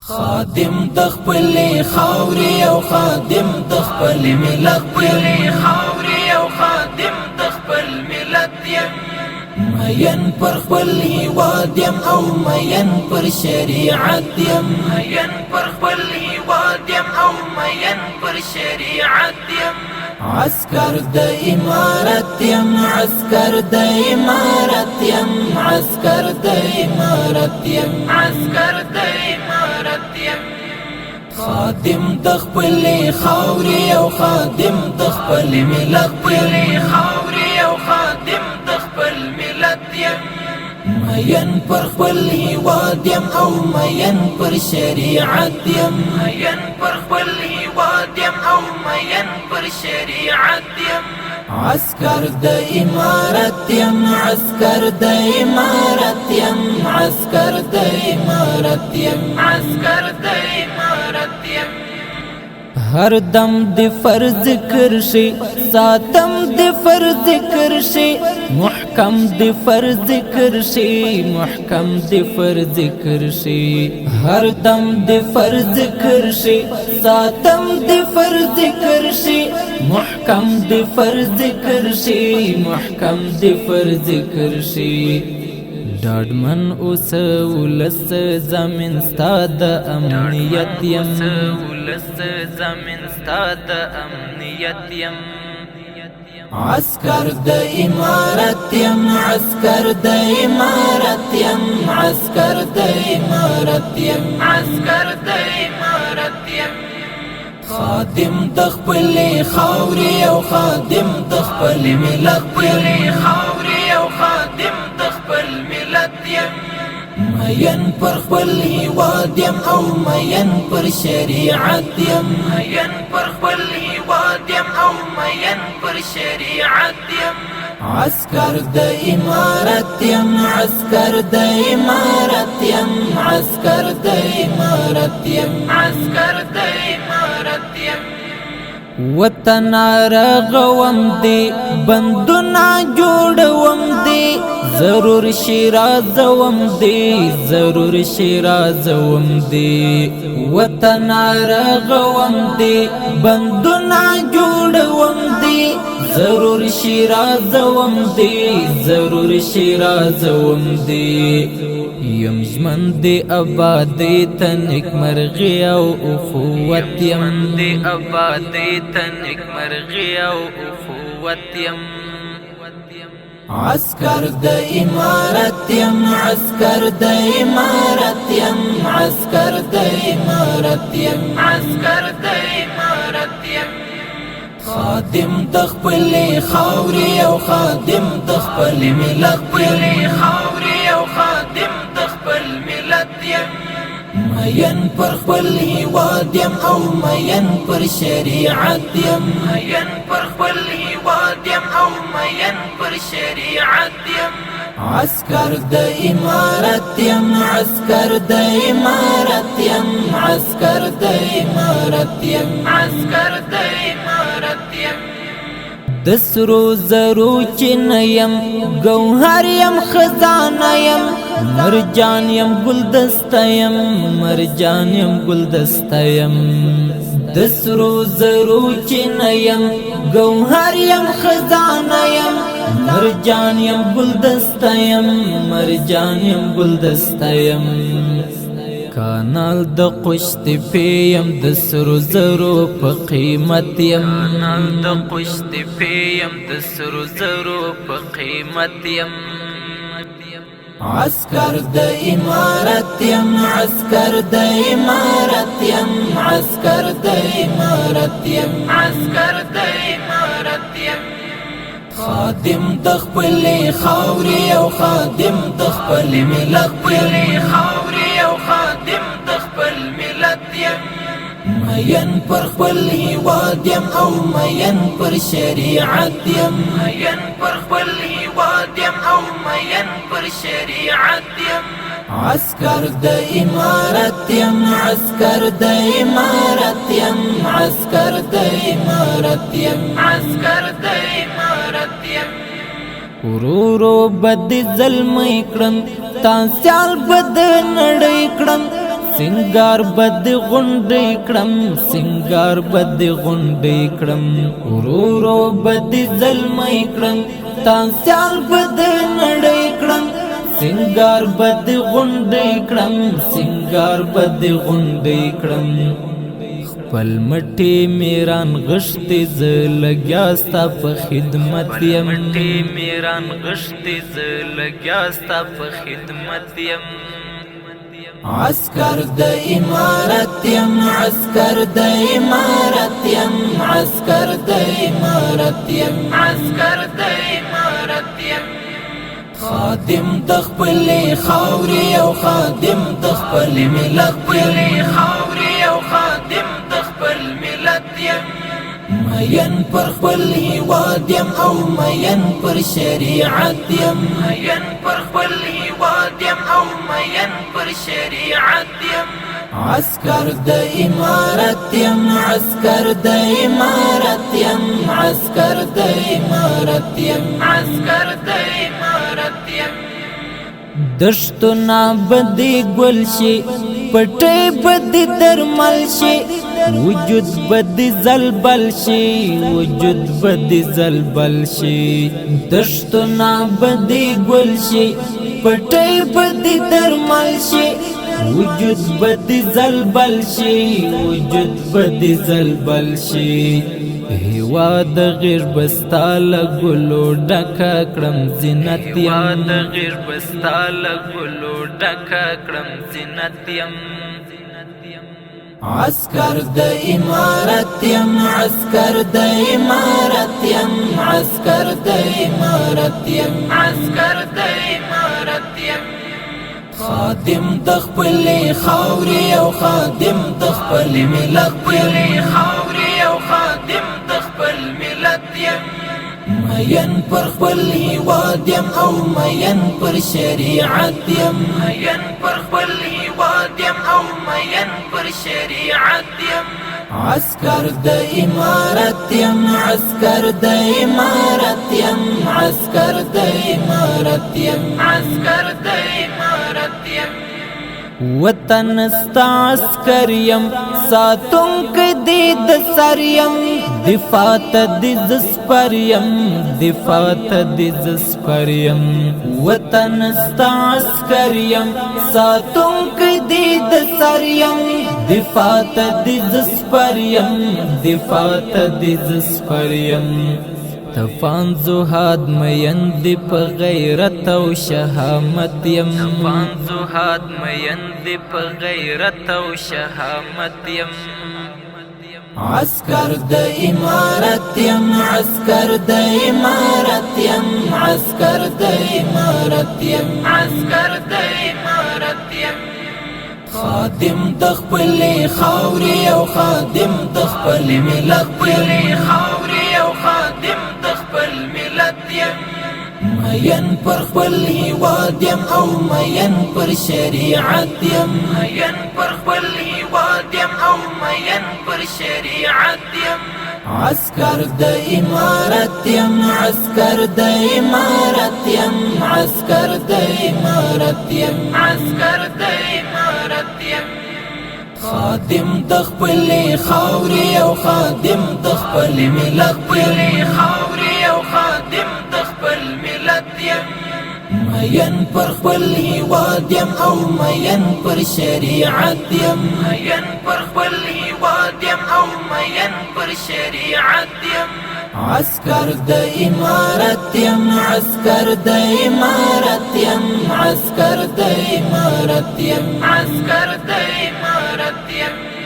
خادم د خپلې خاورې او خادم د خپل ملت یم مین پر خپل هیواد یم او مین پر شریعت یم عسكر د امارت یم خادم د خپلې خاورې او خادم د خپل ملت یم مین پر خپل هیواد یم او مین پر شریعت یم عسكر د امارت یم هر دم د فرض ذکر شي ساتم د فرض ذکر شي محکم د فرض ذکر شي هر دم د فرض ذکر شي ساتم د فرض ذکر شي محکم د فرض ذکر شي ډاډمن اوس ولس زمين ستاد امنیت یم عسكر د امارت یم خادم د خپلې خاورې او خادم د خپل ملت یم مین پر خپل هیواد یم او مین پر شریعت یم عسكر د امارت یم وطن رغوم دی بندنا جوړوم دی ضرور شیرازوم دی وطن رغوم دی بندنا جوړوم دی ضرور شیرازوم دی یم ژمن دی آبادی تنک مرغی او اخوت یم عسكر د امارت یم خادم د خپلې خاورې او خادم د خپل ملت یم مین پر خپل هیواد یم او مین پر شریعت یم عسكر د امارت یم د سرو زرو چینه یم گوهر یم خزانه یم مرجان یم گلدسته یم د سرو زرو چینه یم گوهر یم خزانه یم مرجان یم گلدسته یم کانال د قشت پیم د سرو زرو په قیمت یم عسكر د امارت یم خادم د خپلې خاورې او خادم د خپل ملت یم مین پر خپل هیواد یم او مین پر شریعت یم عسكر د امارت یم ورورو بد ظلم کړم تاسال بد نړۍ کړم سنگار بد غنډې کړم سنگار بد غنډې کړم ورورو بد ظلمې کړم تاسال بد نړۍ کړم سنگار بد غنډې کړم سنگار بد غنډې کړم خپل مټي میران غشتې ز لګیا ستا په خدمت یم مټي میران غشتې ز لګیا ستا په خدمت یم عسكر د امارت یم عسكر د امارت یم عسكر د امارت یم عسكر د امارت یم خادم د خپل خاورې او خادم د خپل ملت خاورې او خادم د خپل ملت یم مین پر خپل هیواد یم او مین پر شریعت یم مین پر خپل هیواد یم او مین پر شریعت یم عسكر د امارت یم عسكر د امارت یم عسكر د امارت یم عسكر د امارت یم دشتنا بدی گل شي پټي بدی درمل شي وجود بدی زلبل شي وجود بدی زلبل شي دشتنا بدی گل شي پټي بدی درمل شي وجود بدی زلبل شي وجود بدی زلبل شي هوا د غیر بستال ګلو ډکا کړم زینت یم د غیر بستال ګلو ډکا کړم زینت یم عسكر د امارت یم عسكر د امارت یم عسكر د امارت یم عسكر د امارت یم خادم د خپل خاورې او خادم د خپل ملت خاورې او خادم د خپل ملت یم مین پر خپل هیواد یم او مین پر شریعت یم مین پر خپل هیواد یم او مین پر شریعت یم عسكر د امارت یم عسكر د امارت یم عسكر د امارت یم عسكر د امارت یم وطن ستا عسكر یم ساتونک دی د سر یم دفاع ته د زسپر یم دفاع ته د زسپر یم وطن ستا عسكر یم ساتونک دی د سر یم دفاع ته د زسپر یم دفاع ته د زسپر یم تفان زهاد مین دی په غیرت او شهامت یم تفان زهاد مین دی په غیرت او شهامت یم عسكر د امارت یم عسكر د امارت یم عسكر د امارت یم عسكر د امارت یم خادم د خپل خاورې او خادم د خپل ملت خاورې او خادم د خپل ملت یم مین پر خپل هیواد یم او مین پر شریعت یم مین پر خپل هیواد یم او مین پر شریعت یم عسكر د امارت یم عسكر د امارت یم عسكر د امارت یم عسكر د امارت یم خادم د خپل خاورې او خادم د خپل ملت خاورې او خادم د خپل ملت یم مین پر خپل هیواد یم او مین پر شریعت یم مین پر خپل هیواد یم او مین پر شریعت یم عسكر د امارت یم عسكر د امارت یم عسكر د امارت یم عسكر د امارت یم